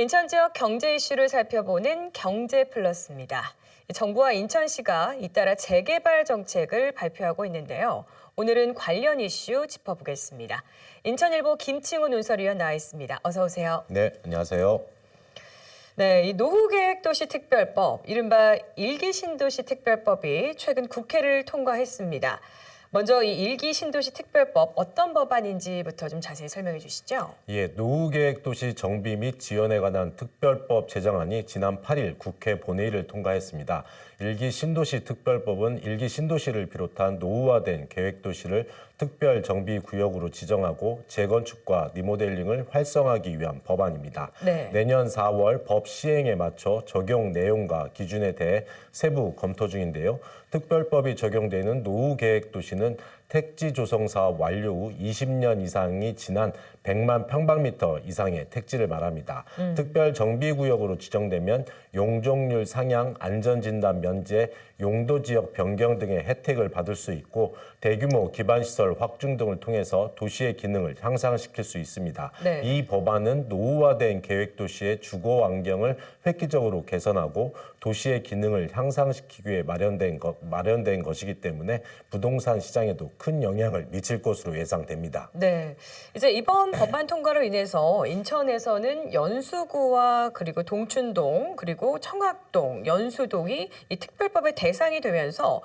인천 지역 경제 이슈를 살펴보는 경제 플러스입니다. 정부와 인천시가 잇따라 재개발 정책을 발표하고 있는데요. 오늘은 관련 이슈 짚어보겠습니다. 인천일보 김칭훈 논설위원 나와 있습니다. 어서 오세요. 네, 안녕하세요. 네, 이 노후계획도시특별법, 이른바 일기 신도시 특별법이 최근 국회를 통과했습니다. 먼저 이 일기 신도시 특별법 어떤 법안인지부터 좀 자세히 설명해 주시죠. 예, 노후계획도시 정비 및 지원에 관한 특별법 제정안이 지난 8일 국회 본회의를 통과했습니다. 일기 신도시 특별법은 일기 신도시를 비롯한 노후화된 계획도시를 특별 정비 구역으로 지정하고 재건축과 리모델링을 활성화하기 위한 법안입니다. 네. 내년 4월 법 시행에 맞춰 적용 내용과 기준에 대해 세부 검토 중인데요. 특별법이 적용되는 노후계획도시는 택지 조성 사업 완료 후 20년 이상이 지난 100만 평방미터 이상의 택지를 말합니다. 특별 정비구역으로 지정되면 용적률 상향, 안전진단 면제, 용도지역 변경 등의 혜택을 받을 수 있고 대규모 기반시설 확충 등을 통해서 도시의 기능을 향상시킬 수 있습니다. 네. 이 법안은 노후화된 계획도시의 주거 환경을 획기적으로 개선하고 도시의 기능을 향상시키기 위해 마련된 것이기 때문에 부동산 시장에도 큰 영향을 미칠 것으로 예상됩니다. 네, 이제 이번 법안 통과로 인해서 인천에서는 연수구와 그리고 동춘동 그리고 청학동, 연수동이 이 특별법의 대상이 되면서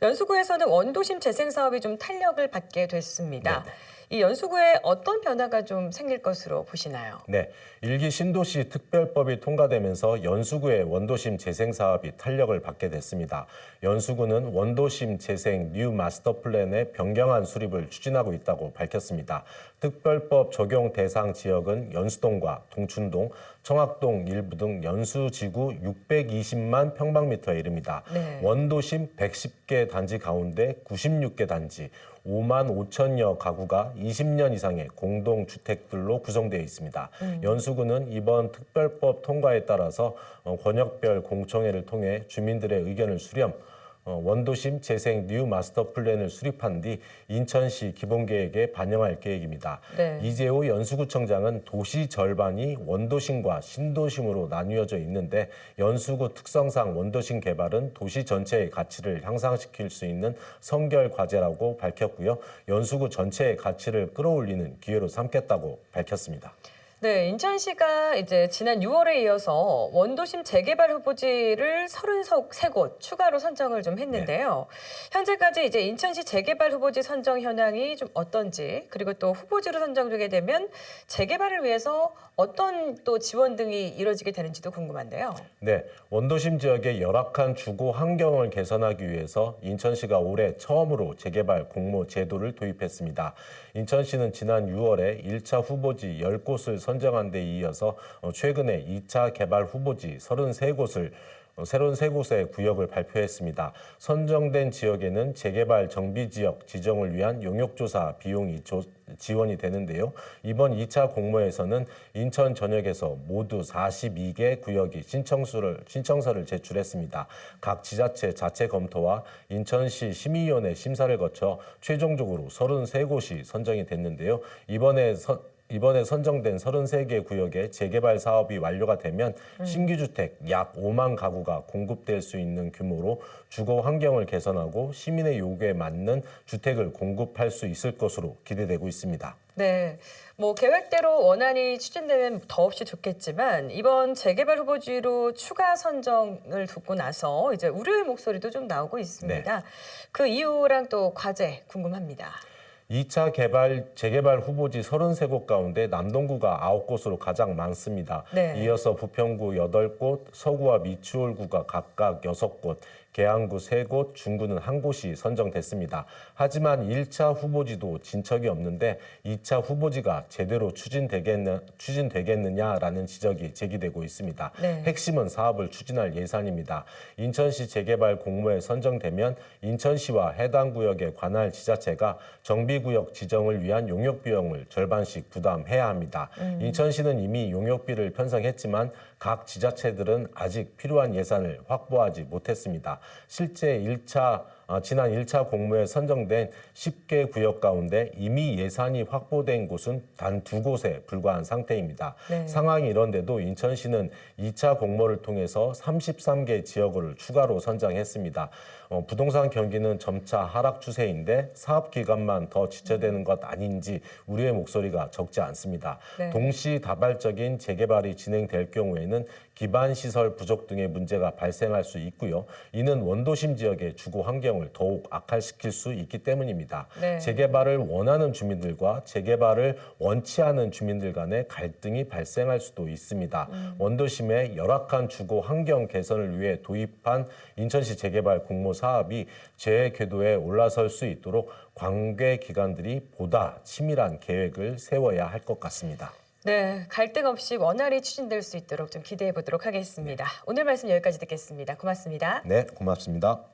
연수구에서는 원도심 재생 사업이 좀 탄력을 받게 됐습니다. 네. 이 연수구에 어떤 변화가 좀 생길 것으로 보시나요? 네, 일기 신도시 특별법이 통과되면서 연수구의 원도심 재생 사업이 탄력을 받게 됐습니다. 연수구는 원도심 재생 뉴 마스터 플랜의 변경안 수립을 추진하고 있다고 밝혔습니다. 특별법 적용 대상 지역은 연수동과 동춘동, 청학동 일부 등 연수지구 620만 평방미터에 이릅니다. 네. 원도심 110개 단지 가운데 96개 단지, 5만 5천여 가구가 20년 이상의 공동주택들로 구성되어 있습니다. 연수구는 이번 특별법 통과에 따라서 권역별 공청회를 통해 주민들의 의견을 수렴, 원도심 재생 뉴 마스터 플랜을 수립한 뒤 인천시 기본계획에 반영할 계획입니다. 네. 이재호 연수구청장은 도시 절반이 원도심과 신도심으로 나뉘어져 있는데 연수구 특성상 원도심 개발은 도시 전체의 가치를 향상시킬 수 있는 선결 과제라고 밝혔고요. 연수구 전체의 가치를 끌어올리는 기회로 삼겠다고 밝혔습니다. 네, 인천시가 이제 지난 6월에 이어서 원도심 재개발 후보지를 33곳 추가로 선정을 좀 했는데요. 현재까지 이제 인천시 재개발 후보지 선정 현황이 좀 어떤지, 그리고 또 후보지로 선정되게 되면 재개발을 위해서 어떤 또 지원 등이 이루어지게 되는지도 궁금한데요. 네, 원도심 지역의 열악한 주거 환경을 개선하기 위해서 인천시가 올해 처음으로 재개발 공모 제도를 도입했습니다. 인천시는 지난 6월에 1차 후보지 10곳을 선정한 데 이어서 최근에 2차 개발 후보지 33곳의 구역을 발표했습니다. 선정된 지역에는 재개발 정비지역 지정을 위한 용역조사 비용이 지원이 되는데요. 이번 2차 공모에서는 인천 전역에서 모두 42개 구역이 신청서를 제출했습니다. 각 지자체 자체 검토와 인천시 심의위원회 심사를 거쳐 최종적으로 33곳이 선정이 됐는데요. 이번에 선정된 33개 구역의 재개발 사업이 완료가 되면 신규 주택 약 5만 가구가 공급될 수 있는 규모로 주거 환경을 개선하고 시민의 요구에 맞는 주택을 공급할 수 있을 것으로 기대되고 있습니다. 네, 뭐 계획대로 원안이 추진되면 더없이 좋겠지만 이번 재개발 후보지로 추가 선정을 두고 나서 이제 우려의 목소리도 좀 나오고 있습니다. 네. 그 이유랑 또 과제 궁금합니다. 2차 재개발 후보지 33곳 가운데 남동구가 9곳으로 가장 많습니다. 네. 이어서 부평구 8곳, 서구와 미추홀구가 각각 6곳, 계양구 3곳, 중구는 1곳이 선정됐습니다. 하지만 1차 후보지도 진척이 없는데 2차 후보지가 제대로 추진되겠느냐라는 지적이 제기되고 있습니다. 네. 핵심은 사업을 추진할 예산입니다. 인천시 재개발 공모에 선정되면 인천시와 해당 구역에 관할 지자체가 정비구역 지정을 위한 용역 비용을 절반씩 부담해야 합니다. 인천시는 이미 용역비를 편성했지만 각 지자체들은 아직 필요한 예산을 확보하지 못했습니다. 실제 지난 1차 공모에 선정된 10개 구역 가운데 이미 예산이 확보된 곳은 단 2곳에 불과한 상태입니다. 네. 상황이 이런데도 인천시는 2차 공모를 통해서 33개 지역을 추가로 선정했습니다. 부동산 경기는 점차 하락 추세인데 사업 기간만 더 지체되는 것 아닌지 우려의 목소리가 적지 않습니다. 네. 동시다발적인 재개발이 진행될 경우에는 기반 시설 부족 등의 문제가 발생할 수 있고요. 이는 원도심 지역의 주거 환경을 더욱 악화시킬 수 있기 때문입니다. 네. 재개발을 원하는 주민들과 재개발을 원치 않은 주민들 간의 갈등이 발생할 수도 있습니다. 원도심의 열악한 주거 환경 개선을 위해 도입한 인천시 재개발 공모 사업이 재해 궤도에 올라설 수 있도록 관계 기관들이 보다 치밀한 계획을 세워야 할 것 같습니다. 네, 갈등 없이 원활히 추진될 수 있도록 좀 기대해 보도록 하겠습니다. 오늘 말씀 여기까지 듣겠습니다. 고맙습니다. 네, 고맙습니다.